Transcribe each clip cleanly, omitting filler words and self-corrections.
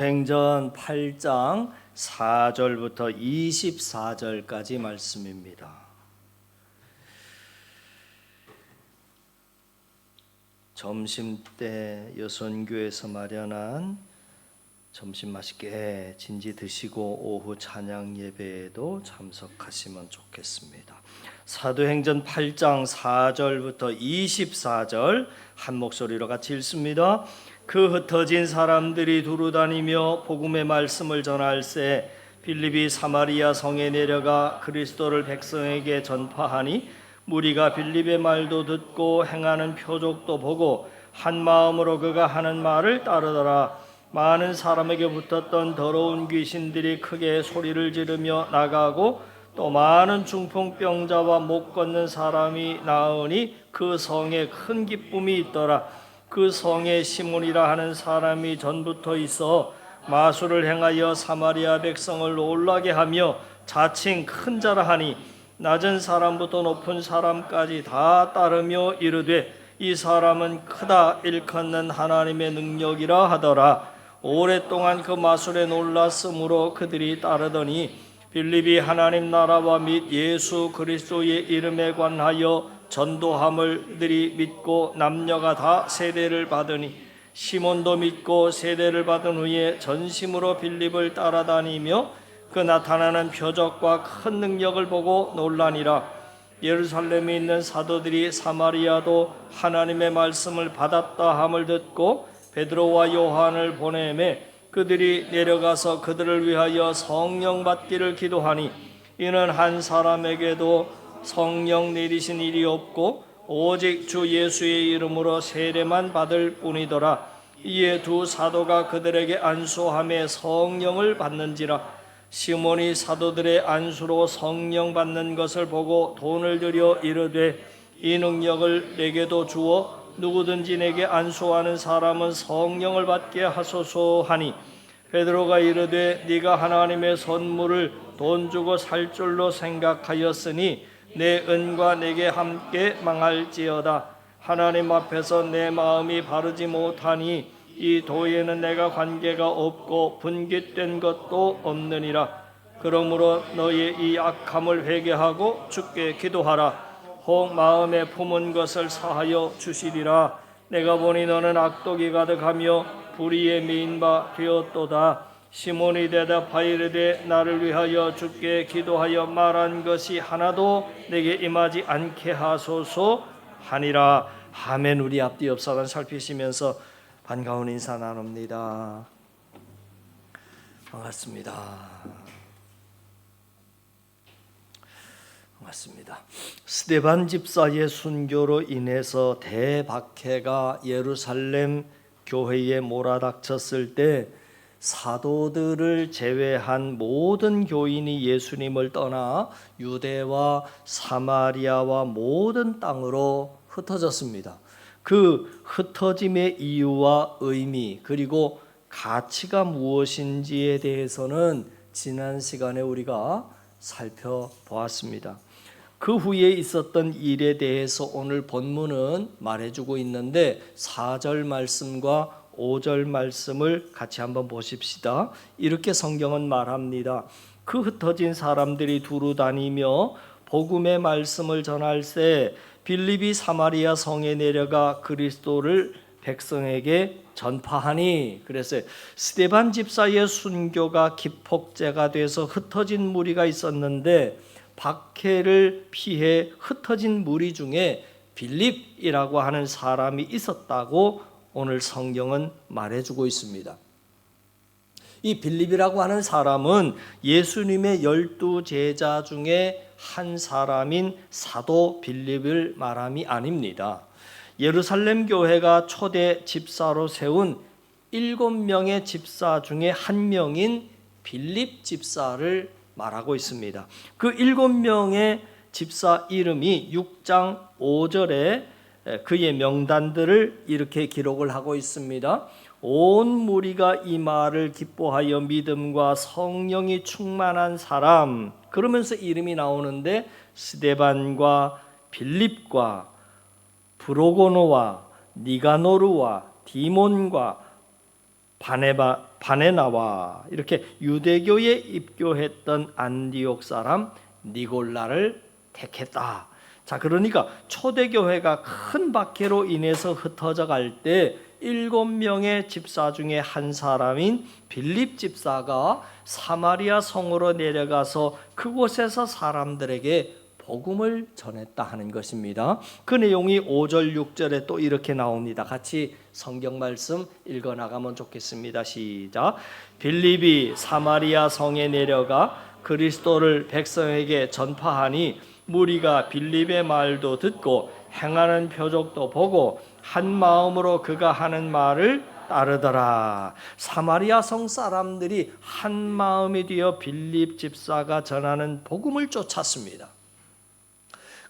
행전 8장 4절부터 24절까지 말씀입니다. 점심때 여선교에서 마련한 점심 맛있게 진지 드시고 오후 찬양 예배에도 참석하시면 좋겠습니다. 사도행전 8장 4절부터 24절 한 목소리로 같이 읽습니다. 그 흩어진 사람들이 두루 다니며 복음의 말씀을 전할새 빌립이 사마리아 성에 내려가 그리스도를 백성에게 전파하니 무리가 빌립의 말도 듣고 행하는 표적도 보고 한 마음으로 그가 하는 말을 따르더라. 많은 사람에게 붙었던 더러운 귀신들이 크게 소리를 지르며 나가고 또 많은 중풍병자와 못 걷는 사람이 나으니 그 성에 큰 기쁨이 있더라. 그 성에 시몬이라 하는 사람이 전부터 있어 마술을 행하여 사마리아 백성을 놀라게 하며 자칭 큰 자라 하니 낮은 사람부터 높은 사람까지 다 따르며 이르되 이 사람은 크다 일컫는 하나님의 능력이라 하더라. 오랫동안 그 마술에 놀랐으므로 그들이 따르더니 빌립이 하나님 나라와 및 예수 그리스도의 이름에 관하여 전도함을 들이 믿고 남녀가 다 세례를 받으니 시몬도 믿고 세례를 받은 후에 전심으로 빌립을 따라다니며 그 나타나는 표적과 큰 능력을 보고 놀라니라. 예루살렘에 있는 사도들이 사마리아도 하나님의 말씀을 받았다 함을 듣고 베드로와 요한을 보내매 그들이 내려가서 그들을 위하여 성령 받기를 기도하니 이는 한 사람에게도 성령 내리신 일이 없고 오직 주 예수의 이름으로 세례만 받을 뿐이더라. 이에 두 사도가 그들에게 안수함에 성령을 받는지라. 시몬이 사도들의 안수로 성령 받는 것을 보고 돈을 들여 이르되 이 능력을 내게도 주어 누구든지 내게 안수하는 사람은 성령을 받게 하소서 하니 베드로가 이르되 네가 하나님의 선물을 돈 주고 살 줄로 생각하였으니 내 은과 내게 함께 망할지어다. 하나님 앞에서 내 마음이 바르지 못하니 이 도에는 내가 관계가 없고 분깃된 것도 없느니라. 그러므로 너의 이 악함을 회개하고 주께 기도하라. 혹 마음에 품은 것을 사하여 주시리라. 내가 보니 너는 악독이 가득하며 불의에 메인 바 되었도다. 시몬이 대답하여 이르되 나를 위하여 주께 기도하여 말한 것이 하나도 내게 임하지 않게 하소서 하니라. 아멘. 우리 앞뒤 옆사람 살피시면서 반가운 인사 나눕니다. 반갑습니다. 반갑습니다. 스데반 집사의 순교로 인해서 대박해가 예루살렘 교회에 몰아닥쳤을 때 사도들을 제외한 모든 교인이 예수님을 떠나 유대와 사마리아와 모든 땅으로 흩어졌습니다. 그 흩어짐의 이유와 의미 그리고 가치가 무엇인지에 대해서는 지난 시간에 우리가 살펴보았습니다. 그 후에 있었던 일에 대해서 오늘 본문은 말해주고 있는데 4절 말씀과 5절 말씀을 같이 한번 보십시다. 이렇게 성경은 말합니다. 그 흩어진 사람들이 두루 다니며 복음의 말씀을 전할새 빌립이 사마리아 성에 내려가 그리스도를 백성에게 전파하니. 그래서 스데반 집사의 순교가 기폭제가 돼서 흩어진 무리가 있었는데 박해를 피해 흩어진 무리 중에 빌립이라고 하는 사람이 있었다고 오늘 성경은 말해주고 있습니다. 이 빌립이라고 하는 사람은 예수님의 12 제자 중에 한 사람인 사도 빌립을 말함이 아닙니다. 예루살렘 교회가 초대 집사로 세운 7명의 집사 중에 한 명인 빌립 집사를 말하고 있습니다. 그 7명의 집사 이름이 6장 5절에 그의 명단들을 이렇게 기록을 하고 있습니다. 온 무리가 이 말을 기뻐하여 믿음과 성령이 충만한 사람, 그러면서 이름이 나오는데 스데반과 빌립과 브로고노와 니가노르와 디몬과 바네나와 이렇게 유대교에 입교했던 안디옥 사람 니골라를 택했다. 자, 그러니까 초대교회가 큰 박해로 인해서 흩어져 갈 때 7명의 집사 중에 한 사람인 빌립 집사가 사마리아 성으로 내려가서 그곳에서 사람들에게 복음을 전했다 하는 것입니다. 그 내용이 5절 6절에 또 이렇게 나옵니다. 같이 성경 말씀 읽어 나가면 좋겠습니다. 시작. 빌립이 사마리아 성에 내려가 그리스도를 백성에게 전파하니 무리가 빌립의 말도 듣고 행하는 표적도 보고 한 마음으로 그가 하는 말을 따르더라. 사마리아 성 사람들이 한 마음이 되어 빌립 집사가 전하는 복음을 쫓았습니다.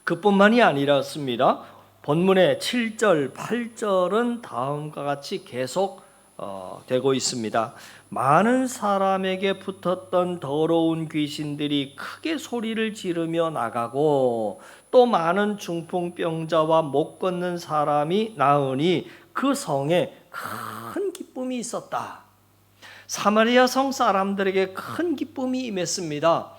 그뿐만이 아니었습니다. 본문의 7절, 8절은 다음과 같이 계속 되고 있습니다. 많은 사람에게 붙었던 더러운 귀신들이 크게 소리를 지르며 나가고 또 많은 중풍병자와 못 걷는 사람이 나으니 그 성에 큰 기쁨이 있었다. 사마리아 성 사람들에게 큰 기쁨이 임했습니다.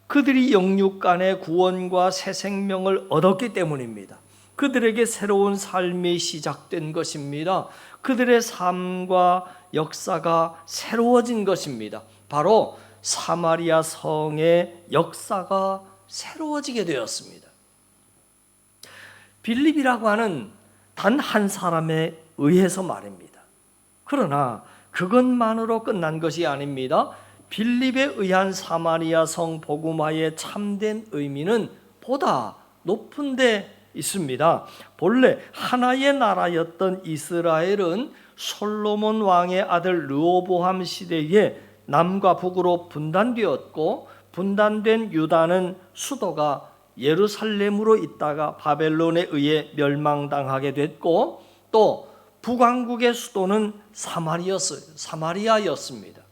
그들이 영육간의 구원과 새 생명을 얻었기 때문입니다. 그들에게 새로운 삶이 시작된 것입니다. 그들의 삶과 역사가 새로워진 것입니다. 바로 사마리아 성의 역사가 새로워지게 되었습니다. 빌립이라고 하는 단 한 사람에 의해서 말입니다. 그러나 그것만으로 끝난 것이 아닙니다. 빌립에 의한 사마리아 성 복음화의 참된 의미는 보다 높은 데 있습니다. 본래 하나의 나라였던 이스라엘은 솔로몬 왕의 아들 르호보암 시대에 남과 북으로 분단되었고, 분단된 유다는 수도가 예루살렘으로 있다가 바벨론에 의해 멸망당하게 됐고, 또 북왕국의 수도는 사마리아였습니다.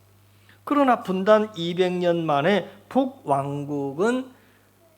그러나 분단 200년 만에 북왕국은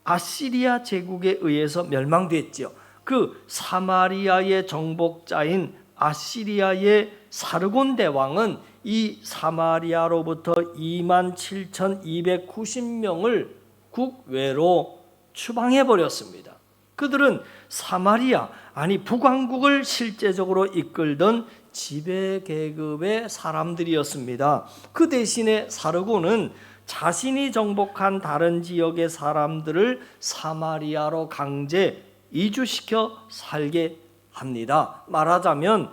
아시리아 제국에 의해서 멸망됐죠. 그 사마리아의 정복자인 아시리아의 사르곤 대왕은 이 사마리아로부터 27,290명을 국외로 추방해 버렸습니다. 그들은 사마리아, 아니 북왕국을 실제적으로 이끌던 지배 계급의 사람들이었습니다. 그 대신에 사르곤은 자신이 정복한 다른 지역의 사람들을 사마리아로 강제 이주시켜 살게 합니다. 말하자면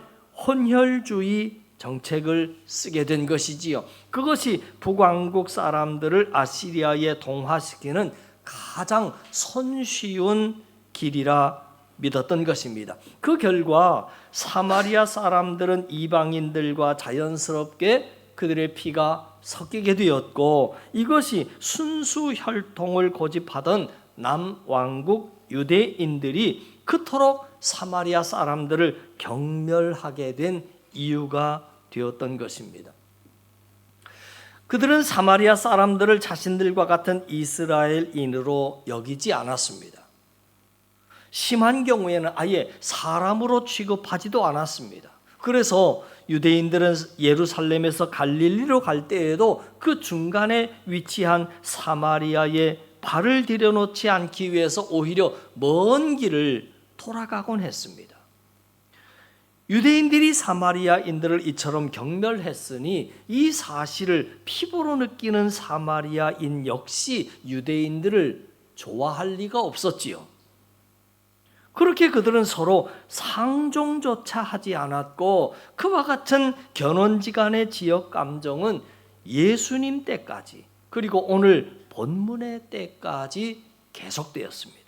혼혈주의 정책을 쓰게 된 것이지요. 그것이 북왕국 사람들을 아시리아에 동화시키는 가장 손쉬운 길이라 믿었던 것입니다. 그 결과 사마리아 사람들은 이방인들과 자연스럽게 그들의 피가 섞이게 되었고, 이것이 순수 혈통을 고집하던 남왕국 유대인들이 그토록 사마리아 사람들을 경멸하게 된 이유가 되었던 것입니다. 그들은 사마리아 사람들을 자신들과 같은 이스라엘인으로 여기지 않았습니다. 심한 경우에는 아예 사람으로 취급하지도 않았습니다. 그래서 유대인들은 예루살렘에서 갈릴리로 갈 때에도 그 중간에 위치한 사마리아에 발을 들여놓지 않기 위해서 오히려 먼 길을 돌아가곤 했습니다. 유대인들이 사마리아인들을 이처럼 경멸했으니 이 사실을 피부로 느끼는 사마리아인 역시 유대인들을 좋아할 리가 없었지요. 그렇게 그들은 서로 상종조차 하지 않았고, 그와 같은 견원지간의 지역 감정은 예수님 때까지, 그리고 오늘 본문의 때까지 계속되었습니다.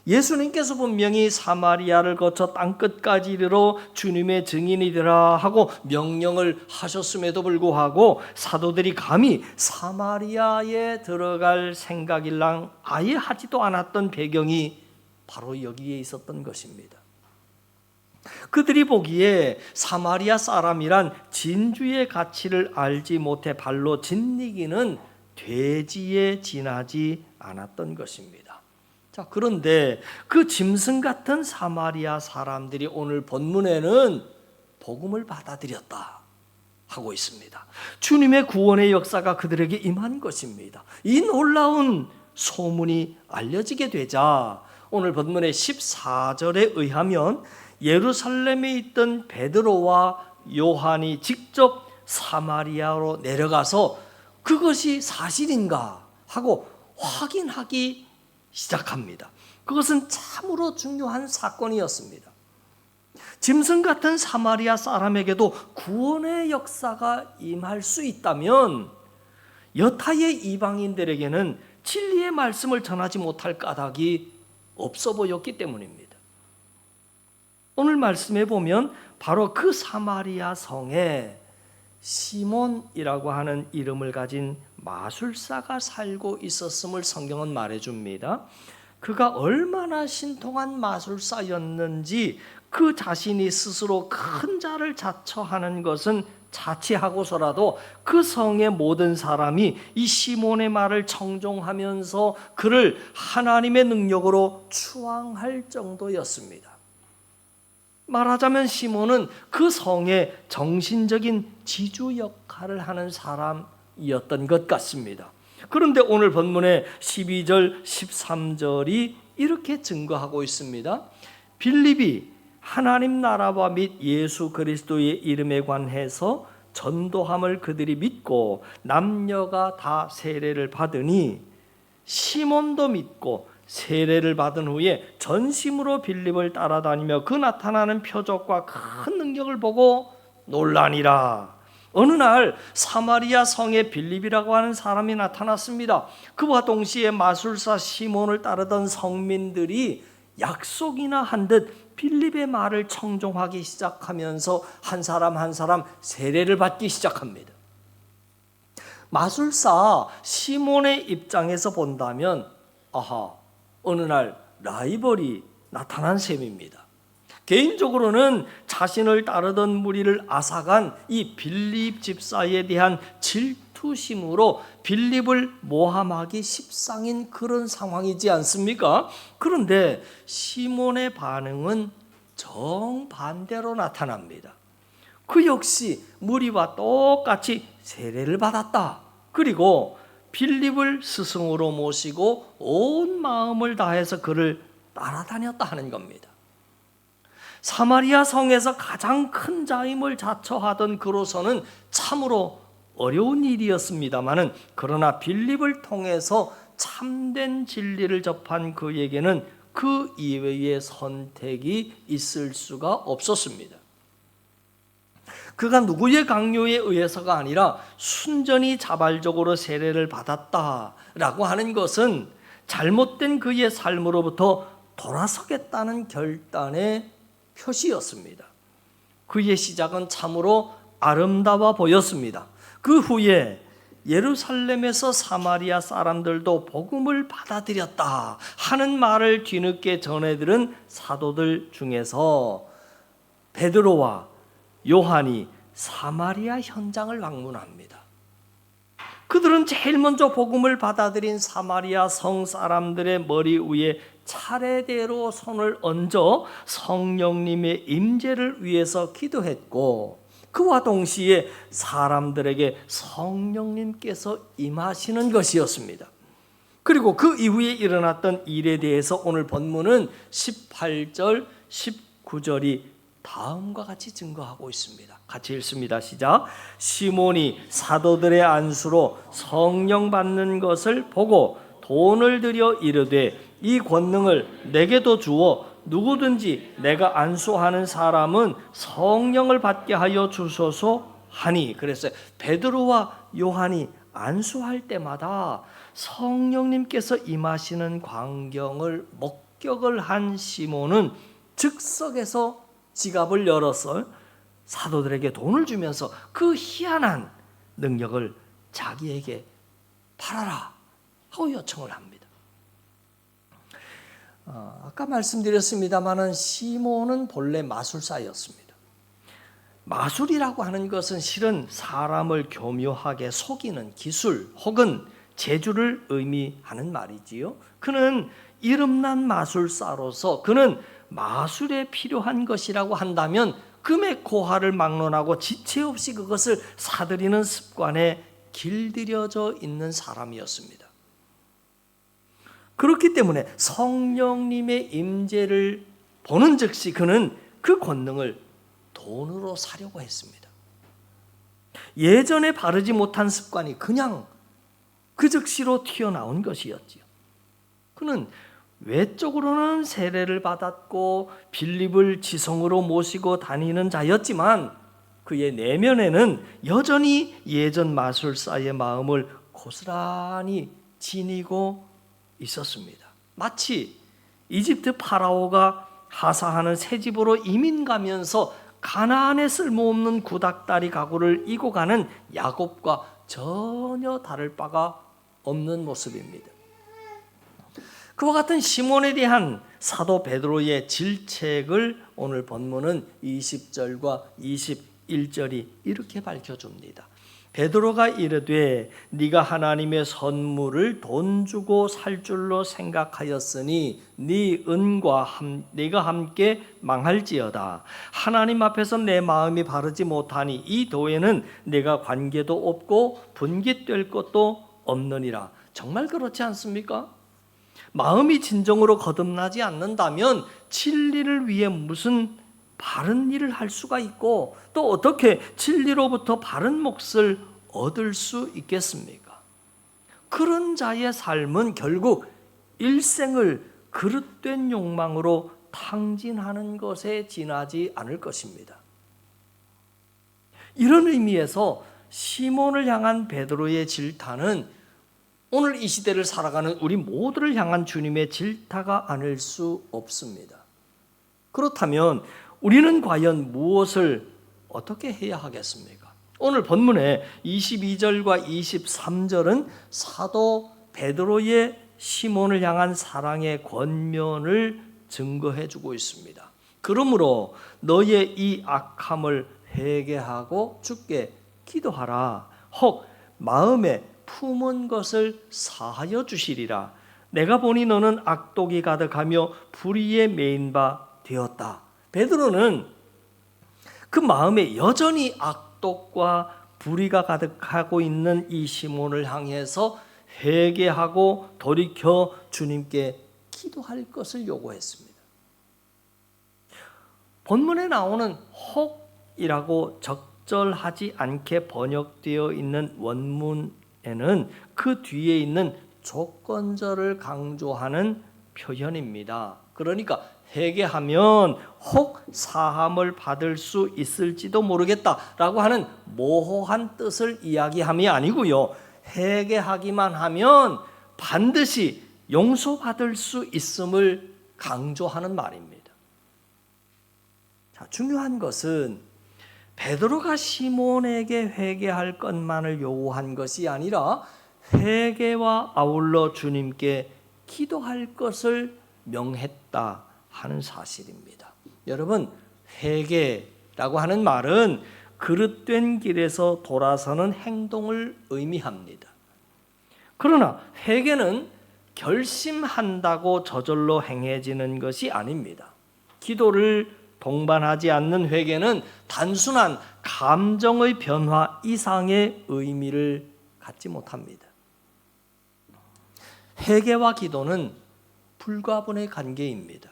예수님께서 분명히 사마리아를 거쳐 땅끝까지 이르러 주님의 증인이 되라 하고 명령을 하셨음에도 불구하고 사도들이 감히 사마리아에 들어갈 생각일랑 아예 하지도 않았던 배경이 바로 여기에 있었던 것입니다. 그들이 보기에 사마리아 사람이란 진주의 가치를 알지 못해 발로 짓이기는 돼지에 지나지 않았던 것입니다. 자, 그런데 그 짐승 같은 사마리아 사람들이 오늘 본문에는 복음을 받아들였다. 하고 있습니다. 주님의 구원의 역사가 그들에게 임한 것입니다. 이 놀라운 소문이 알려지게 되자 오늘 본문의 14절에 의하면 예루살렘에 있던 베드로와 요한이 직접 사마리아로 내려가서 그것이 사실인가 하고 확인하기 시작합니다. 그것은 참으로 중요한 사건이었습니다. 짐승 같은 사마리아 사람에게도 구원의 역사가 임할 수 있다면 여타의 이방인들에게는 진리의 말씀을 전하지 못할 까닭이 없어 보였기 때문입니다. 오늘 말씀에 보면 바로 그 사마리아 성에 시몬이라고 하는 이름을 가진 마술사가 살고 있었음을 성경은 말해줍니다. 그가 얼마나 신통한 마술사였는지 그 자신이 스스로 큰 자를 자처하는 것은 자취하고서라도 그 성의 모든 사람이 이 시몬의 말을 청종하면서 그를 하나님의 능력으로 추앙할 정도였습니다. 말하자면 시몬은 그 성의 정신적인 지주 역할을 하는 사람이었던 것 같습니다. 그런데 오늘 본문의 12절, 13절이 이렇게 증거하고 있습니다. 빌립이 하나님 나라와 및 예수 그리스도의 이름에 관해서 전도함을 그들이 믿고 남녀가 다 세례를 받으니 시몬도 믿고 세례를 받은 후에 전심으로 빌립을 따라다니며 그 나타나는 표적과 큰 능력을 보고 놀라니라. 어느 날 사마리아 성에 빌립이라고 하는 사람이 나타났습니다. 그와 동시에 마술사 시몬을 따르던 성민들이 약속이나 한 듯 빌립의 말을 청종하기 시작하면서 한 사람 한 사람 세례를 받기 시작합니다. 마술사 시몬의 입장에서 본다면 어느 날 라이벌이 나타난 셈입니다. 개인적으로는 자신을 따르던 무리를 앗아간 이 빌립 집사에 대한 질투심으로 빌립을 모함하기 십상인 그런 상황이지 않습니까? 그런데 시몬의 반응은 정반대로 나타납니다. 그 역시 무리와 똑같이 세례를 받았다. 그리고 빌립을 스승으로 모시고 온 마음을 다해서 그를 따라다녔다 하는 겁니다. 사마리아 성에서 가장 큰 자임을 자처하던 그로서는 참으로 어려운 일이었습니다마는 그러나 빌립을 통해서 참된 진리를 접한 그에게는 그 이외의 선택이 있을 수가 없었습니다. 그가 누구의 강요에 의해서가 아니라 순전히 자발적으로 세례를 받았다라고 하는 것은 잘못된 그의 삶으로부터 돌아서겠다는 결단의 표시였습니다. 그의 시작은 참으로 아름다워 보였습니다. 그 후에 예루살렘에서 사마리아 사람들도 복음을 받아들였다 하는 말을 뒤늦게 전해들은 사도들 중에서 베드로와 요한이 사마리아 현장을 방문합니다. 그들은 제일 먼저 복음을 받아들인 사마리아 성 사람들의 머리 위에 차례대로 손을 얹어 성령님의 임재를 위해서 기도했고 그와 동시에 사람들에게 성령님께서 임하시는 것이었습니다. 그리고 그 이후에 일어났던 일에 대해서 오늘 본문은 18절, 19절이 다음과 같이 증거하고 있습니다. 같이 읽습니다. 시작. 시몬이 사도들의 안수로 성령 받는 것을 보고 돈을 들여 이르되 이 권능을 내게도 주어 누구든지 내가 안수하는 사람은 성령을 받게 하여 주소서 하니. 그랬어요. 베드로와 요한이 안수할 때마다 성령님께서 임하시는 광경을 목격을 한 시몬은 즉석에서 지갑을 열어서 사도들에게 돈을 주면서 그 희한한 능력을 자기에게 팔아라 하고 요청을 합니다. 아까 말씀드렸습니다마는 시몬은 본래 마술사였습니다. 마술이라고 하는 것은 실은 사람을 교묘하게 속이는 기술 혹은 재주를 의미하는 말이지요. 그는 이름난 마술사로서 그는 마술에 필요한 것이라고 한다면 금의 고하를 막론하고 지체 없이 그것을 사들이는 습관에 길들여져 있는 사람이었습니다. 그렇기 때문에 성령님의 임재를 보는 즉시 그는 그 권능을 돈으로 사려고 했습니다. 예전에 바르지 못한 습관이 그냥 그 즉시로 튀어나온 것이었지요. 그는 외적으로는 세례를 받았고 빌립을 지성으로 모시고 다니는 자였지만 그의 내면에는 여전히 예전 마술사의 마음을 고스란히 지니고 있었습니다. 마치 이집트 파라오가 하사하는 새 집으로 이민 가면서 가나안에 쓸모없는 구닥다리 가구를 이고 가는 야곱과 전혀 다를 바가 없는 모습입니다. 그와 같은 시몬에 대한 사도 베드로의 질책을 오늘 본문은 20절과 21절이 이렇게 밝혀줍니다. 베드로가 이르되 네가 하나님의 선물을 돈 주고 살 줄로 생각하였으니 네 은과 네가 함께 망할지어다. 하나님 앞에서 내 마음이 바르지 못하니 이 도에는 내가 관계도 없고 분깃될 것도 없느니라. 정말 그렇지 않습니까? 마음이 진정으로 거듭나지 않는다면 진리를 위해 무슨 바른 일을 할 수가 있고 또 어떻게 진리로부터 바른 몫을 얻을 수 있겠습니까? 그런 자의 삶은 결국 일생을 그릇된 욕망으로 탕진하는 것에 지나지 않을 것입니다. 이런 의미에서 시몬을 향한 베드로의 질타는 오늘 이 시대를 살아가는 우리 모두를 향한 주님의 질타가 아닐 수 없습니다. 그렇다면 우리는 과연 무엇을 어떻게 해야 하겠습니까? 오늘 본문의 22절과 23절은 사도 베드로의 시몬을 향한 사랑의 권면을 증거해 주고 있습니다. 그러므로 너의 이 악함을 회개하고 주께 기도하라. 혹 마음에 품은 것을 사하여 주시리라. 내가 보니 너는 악독이 가득하며 불의에 매인 바 되었다. 베드로는 그 마음에 여전히 악독과 불의가 가득하고 있는 이 시몬을 향해서 회개하고 돌이켜 주님께 기도할 것을 요구했습니다. 본문에 나오는 혹이라고 적절하지 않게 번역되어 있는 원문에는 그 뒤에 있는 조건절을 강조하는 표현입니다. 그러니까 회개하면 혹 사함을 받을 수 있을지도 모르겠다라고 하는 모호한 뜻을 이야기함이 아니고요. 회개하기만 하면 반드시 용서받을 수 있음을 강조하는 말입니다. 자, 중요한 것은 베드로가 시몬에게 회개할 것만을 요구한 것이 아니라 회개와 아울러 주님께 기도할 것을 명했다 하는 사실입니다. 여러분, 회개라고 하는 말은 그릇된 길에서 돌아서는 행동을 의미합니다. 그러나 회개는 결심한다고 저절로 행해지는 것이 아닙니다. 기도를 동반하지 않는 회개는 단순한 감정의 변화 이상의 의미를 갖지 못합니다. 회개와 기도는 불가분의 관계입니다.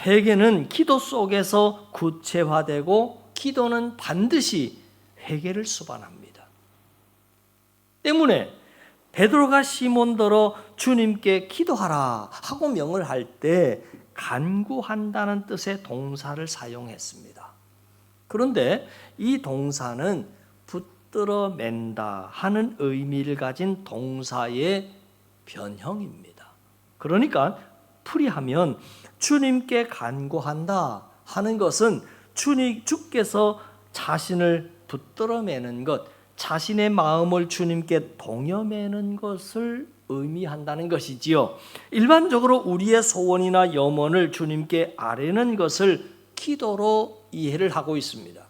회개는 기도 속에서 구체화되고 기도는 반드시 회개를 수반합니다. 때문에 베드로가 시몬더러 주님께 기도하라 하고 명을 할 때 간구한다는 뜻의 동사를 사용했습니다. 그런데 이 동사는 붙들어 맨다 하는 의미를 가진 동사의 변형입니다. 그러니까 풀이하면 주님께 간구한다 하는 것은 주께서 자신을 붙들어 매는 것, 자신의 마음을 주님께 동여매는 것을 의미한다는 것이지요. 일반적으로 우리의 소원이나 염원을 주님께 아뢰는 것을 기도로 이해를 하고 있습니다.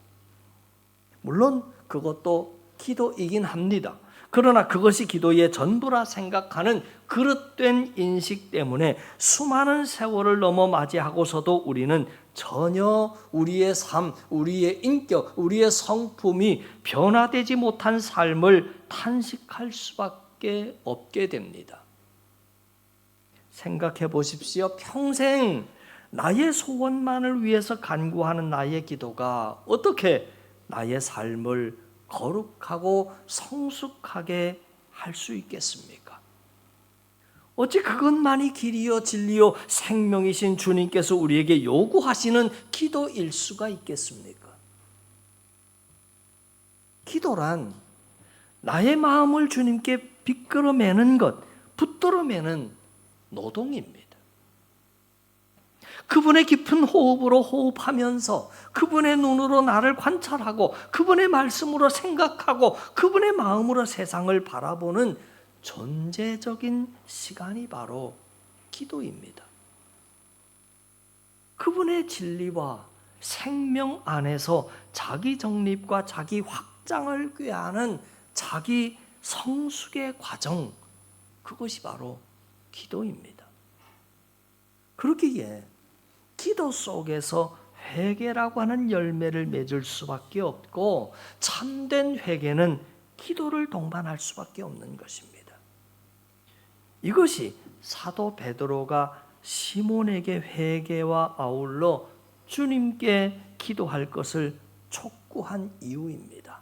물론 그것도 기도이긴 합니다. 그러나 그것이 기도의 전부라 생각하는 그릇된 인식 때문에 수많은 세월을 넘어 맞이하고서도 우리는 전혀 우리의 삶, 우리의 인격, 우리의 성품이 변화되지 못한 삶을 탄식할 수밖에 없게 됩니다. 생각해 보십시오. 평생 나의 소원만을 위해서 간구하는 나의 기도가 어떻게 나의 삶을 거룩하고 성숙하게 할 수 있겠습니까? 어찌 그것만이 길이요 진리요 생명이신 주님께서 우리에게 요구하시는 기도일 수가 있겠습니까? 기도란 나의 마음을 주님께 비끄러매는 것, 붙들어매는 노동입니다. 그분의 깊은 호흡으로 호흡하면서 그분의 눈으로 나를 관찰하고 그분의 말씀으로 생각하고 그분의 마음으로 세상을 바라보는 존재적인 시간이 바로 기도입니다. 그분의 진리와 생명 안에서 자기 정립과 자기 확장을 꾀하는 자기 성숙의 과정, 그것이 바로 기도입니다. 그렇기에 기도 속에서 회개라고 하는 열매를 맺을 수밖에 없고 참된 회개는 기도를 동반할 수밖에 없는 것입니다. 이것이 사도 베드로가 시몬에게 회개와 아울러 주님께 기도할 것을 촉구한 이유입니다.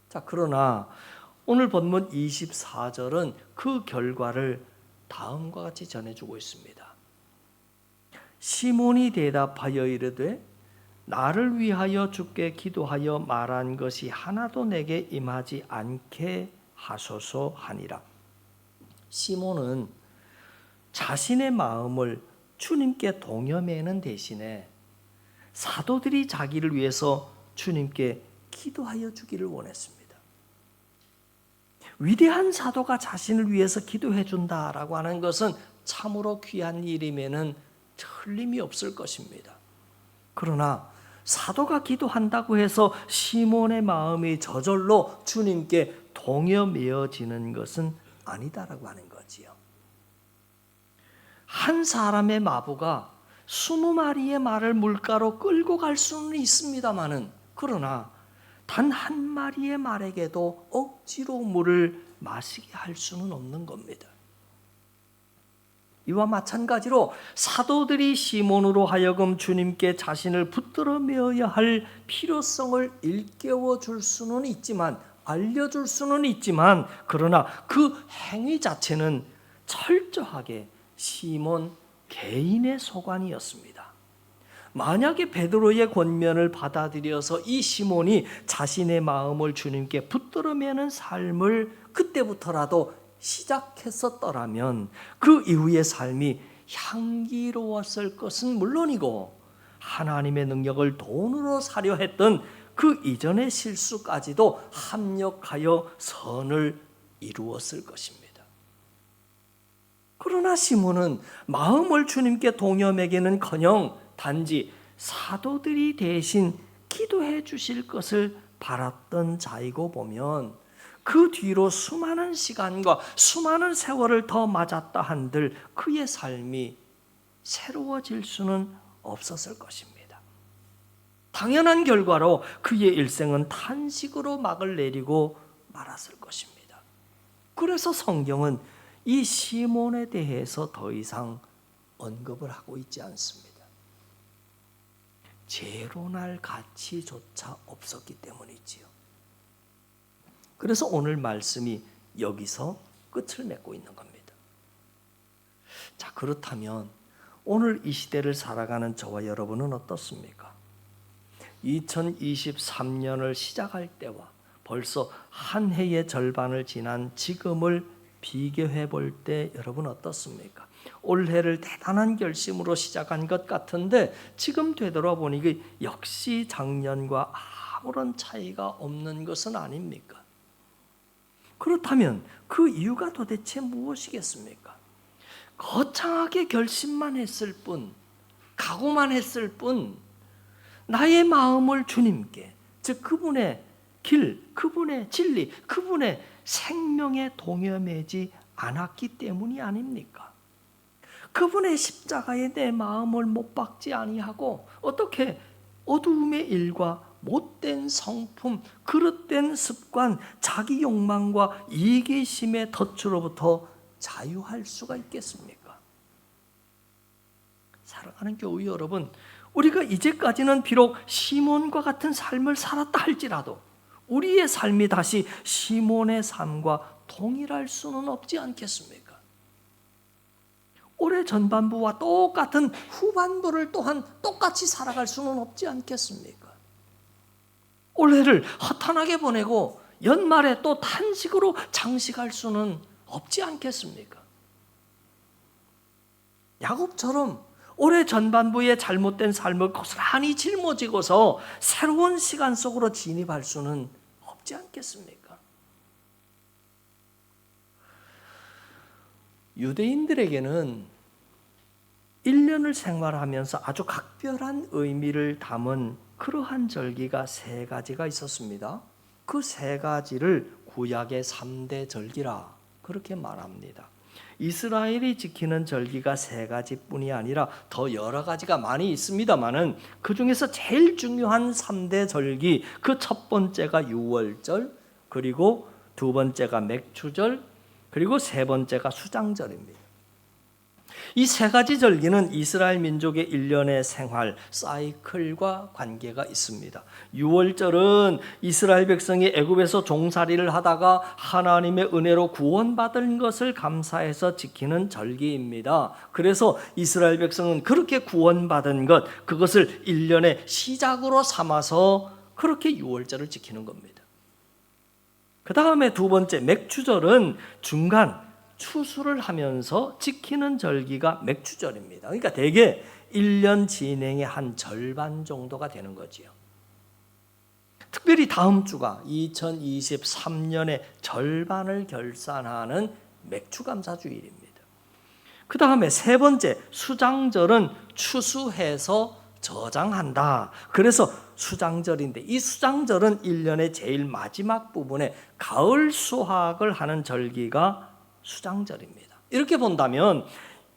자, 그러나 오늘 본문 24절은 그 결과를 다음과 같이 전해주고 있습니다. 시몬이 대답하여 이르되 나를 위하여 주께 기도하여 말한 것이 하나도 내게 임하지 않게 하소서 하니라. 시몬은 자신의 마음을 주님께 동여매는 대신에 사도들이 자기를 위해서 주님께 기도하여 주기를 원했습니다. 위대한 사도가 자신을 위해서 기도해 준다라고 하는 것은 참으로 귀한 일임에는 틀림이 없을 것입니다. 그러나 사도가 기도한다고 해서 시몬의 마음이 저절로 주님께 동여매어지는 것은 아니다라고 하는 거지요. 한 사람의 마부가 20마리의 말을 물가로 끌고 갈 수는 있습니다마는 그러나 단 한 마리의 말에게도 억지로 물을 마시게 할 수는 없는 겁니다. 이와 마찬가지로 사도들이 시몬으로 하여금 주님께 자신을 붙들어 메어야 할 필요성을 일깨워 줄 수는 있지만 알려줄 수는 있지만 그러나 그 행위 자체는 철저하게 시몬 개인의 소관이었습니다. 만약에 베드로의 권면을 받아들여서 이 시몬이 자신의 마음을 주님께 붙들어 매는 삶을 그때부터라도 시작했었더라면 그 이후의 삶이 향기로웠을 것은 물론이고 하나님의 능력을 돈으로 사려 했던 그 이전의 실수까지도 합력하여 선을 이루었을 것입니다. 그러나 시몬은 마음을 주님께 동여매기는커녕 단지 사도들이 대신 기도해 주실 것을 바랐던 자이고 보면 그 뒤로 수많은 시간과 수많은 세월을 더 맞았다 한들 그의 삶이 새로워질 수는 없었을 것입니다. 당연한 결과로 그의 일생은 탄식으로 막을 내리고 말았을 것입니다. 그래서 성경은 이 시몬에 대해서 더 이상 언급을 하고 있지 않습니다. 재론할 가치조차 없었기 때문이지요. 그래서 오늘 말씀이 여기서 끝을 맺고 있는 겁니다. 자, 그렇다면 오늘 이 시대를 살아가는 저와 여러분은 어떻습니까? 2023년을 시작할 때와 벌써 한 해의 절반을 지난 지금을 비교해 볼 때 여러분 어떻습니까? 올해를 대단한 결심으로 시작한 것 같은데 지금 되돌아보니 역시 작년과 아무런 차이가 없는 것은 아닙니까? 그렇다면 그 이유가 도대체 무엇이겠습니까? 거창하게 결심만 했을 뿐, 각오만 했을 뿐, 나의 마음을 주님께, 즉 그분의 길, 그분의 진리, 그분의 생명에 동여매지 않았기 때문이 아닙니까? 그분의 십자가에 내 마음을 못 박지 아니하고 어떻게 어두움의 일과 못된 성품, 그릇된 습관, 자기 욕망과 이기심의 덫으로부터 자유할 수가 있겠습니까? 사랑하는 교회 여러분, 우리가 이제까지는 비록 시몬과 같은 삶을 살았다 할지라도 우리의 삶이 다시 시몬의 삶과 동일할 수는 없지 않겠습니까? 올해 전반부와 똑같은 후반부를 또한 똑같이 살아갈 수는 없지 않겠습니까? 올해를 허탄하게 보내고 연말에 또 탄식으로 장식할 수는 없지 않겠습니까? 야곱처럼 올해 전반부의 잘못된 삶을 고스란히 짊어지고서 새로운 시간 속으로 진입할 수는 없지 않겠습니까? 유대인들에게는 1년을 생활하면서 아주 각별한 의미를 담은 그러한 절기가 3가지가 있었습니다. 그 3가지를 구약의 3대 절기라 그렇게 말합니다. 이스라엘이 지키는 절기가 3가지뿐이 아니라 더 여러 가지가 많이 있습니다만은 그 중에서 제일 중요한 3대 절기, 그 첫 번째가 유월절, 그리고 두 번째가 맥추절, 그리고 세 번째가 수장절입니다. 이 3가지 절기는 이스라엘 민족의 일련의 생활, 사이클과 관계가 있습니다. 유월절은 이스라엘 백성이 애굽에서 종살이를 하다가 하나님의 은혜로 구원받은 것을 감사해서 지키는 절기입니다. 그래서 이스라엘 백성은 그렇게 구원받은 것, 그것을 일련의 시작으로 삼아서 그렇게 유월절을 지키는 겁니다. 그 다음에 두 번째 맥추절은 중간 추수를 하면서 지키는 절기가 맥추절입니다. 그러니까 대개 1년 진행의 한 절반 정도가 되는 거지요. 특별히 다음 주가 2023년의 절반을 결산하는 맥추감사주일입니다. 그 다음에 세 번째 수장절은 추수해서 저장한다. 그래서 수장절인데 이 수장절은 1년의 제일 마지막 부분에 가을 수확을 하는 절기가 수장절입니다. 이렇게 본다면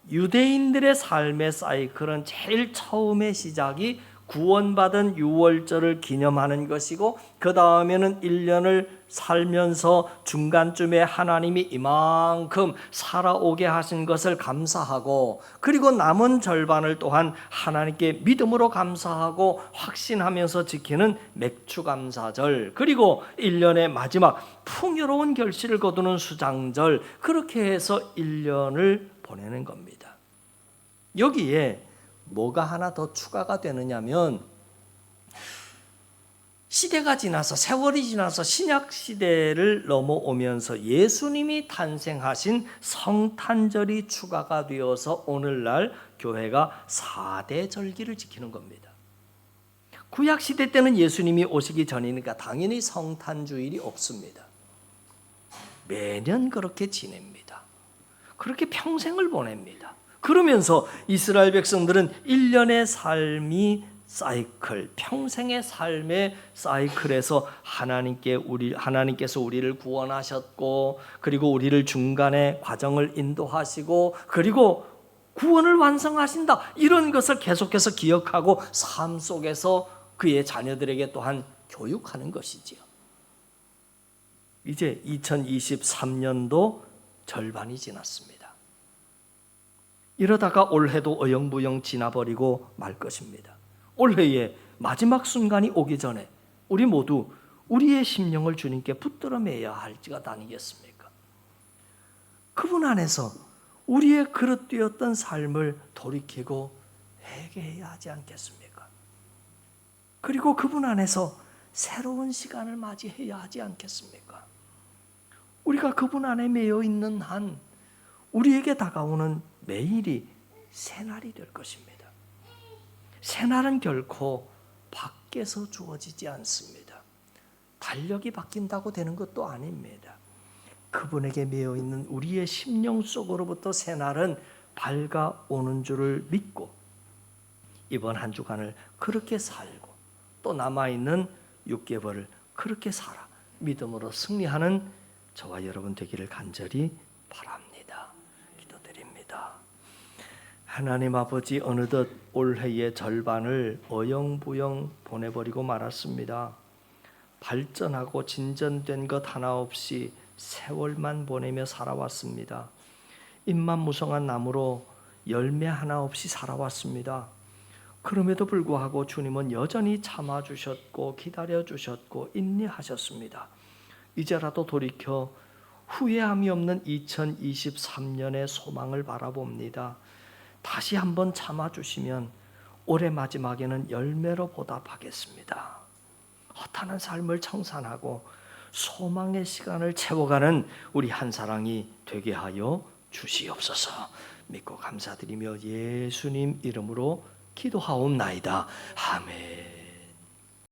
유대인들의 삶의 사이클은 제일 처음의 시작이 구원받은 유월절을 기념하는 것이고 그 다음에는 1년을 살면서 중간쯤에 하나님이 이만큼 살아오게 하신 것을 감사하고 그리고 남은 절반을 또한 하나님께 믿음으로 감사하고 확신하면서 지키는 맥추감사절, 그리고 1년의 마지막 풍요로운 결실을 거두는 수장절, 그렇게 해서 1년을 보내는 겁니다. 여기에 뭐가 하나 더 추가가 되느냐면 시대가 지나서 세월이 지나서 신약 시대를 넘어오면서 예수님이 탄생하신 성탄절이 추가가 되어서 오늘날 교회가 4대 절기를 지키는 겁니다. 구약 시대 때는 예수님이 오시기 전이니까 당연히 성탄주일이 없습니다. 매년 그렇게 지냅니다. 그렇게 평생을 보냅니다. 그러면서 이스라엘 백성들은 1년의 삶이 사이클, 평생의 삶의 사이클에서 하나님께서 우리를 구원하셨고 그리고 우리를 중간에 과정을 인도하시고 그리고 구원을 완성하신다, 이런 것을 계속해서 기억하고 삶 속에서 그의 자녀들에게 또한 교육하는 것이지요. 이제 2023년도 절반이 지났습니다. 이러다가 올해도 어영부영 지나버리고 말 것입니다. 올해의 마지막 순간이 오기 전에 우리 모두 우리의 심령을 주님께 붙들어 매야 할지가 아니겠습니까? 그분 안에서 우리의 그릇되었던 삶을 돌이키고 회개해야 하지 않겠습니까? 그리고 그분 안에서 새로운 시간을 맞이해야 하지 않겠습니까? 우리가 그분 안에 매여 있는 한 우리에게 다가오는 매일이 새날이 될 것입니다. 새날은 결코 밖에서 주어지지 않습니다. 달력이 바뀐다고 되는 것도 아닙니다. 그분에게 매여 있는 우리의 심령 속으로부터 새날은 밝아오는 줄을 믿고 이번 한 주간을 그렇게 살고 또 남아있는 6개월을 그렇게 살아 믿음으로 승리하는 저와 여러분 되기를 간절히 바랍니다. 기도드립니다. 하나님 아버지, 어느덧 올해의 절반을 어영부영 보내버리고 말았습니다. 발전하고 진전된 것 하나 없이 세월만 보내며 살아왔습니다. 잎만 무성한 나무로 열매 하나 없이 살아왔습니다. 그럼에도 불구하고 주님은 여전히 참아주셨고 기다려주셨고 인내하셨습니다. 이제라도 돌이켜 후회함이 없는 2023년의 소망을 바라봅니다. 다시 한번 참아주시면 올해 마지막에는 열매로 보답하겠습니다. 허탄한 삶을 청산하고 소망의 시간을 채워가는 우리 한사랑이 되게 하여 주시옵소서. 믿고 감사드리며 예수님 이름으로 기도하옵나이다. 아멘.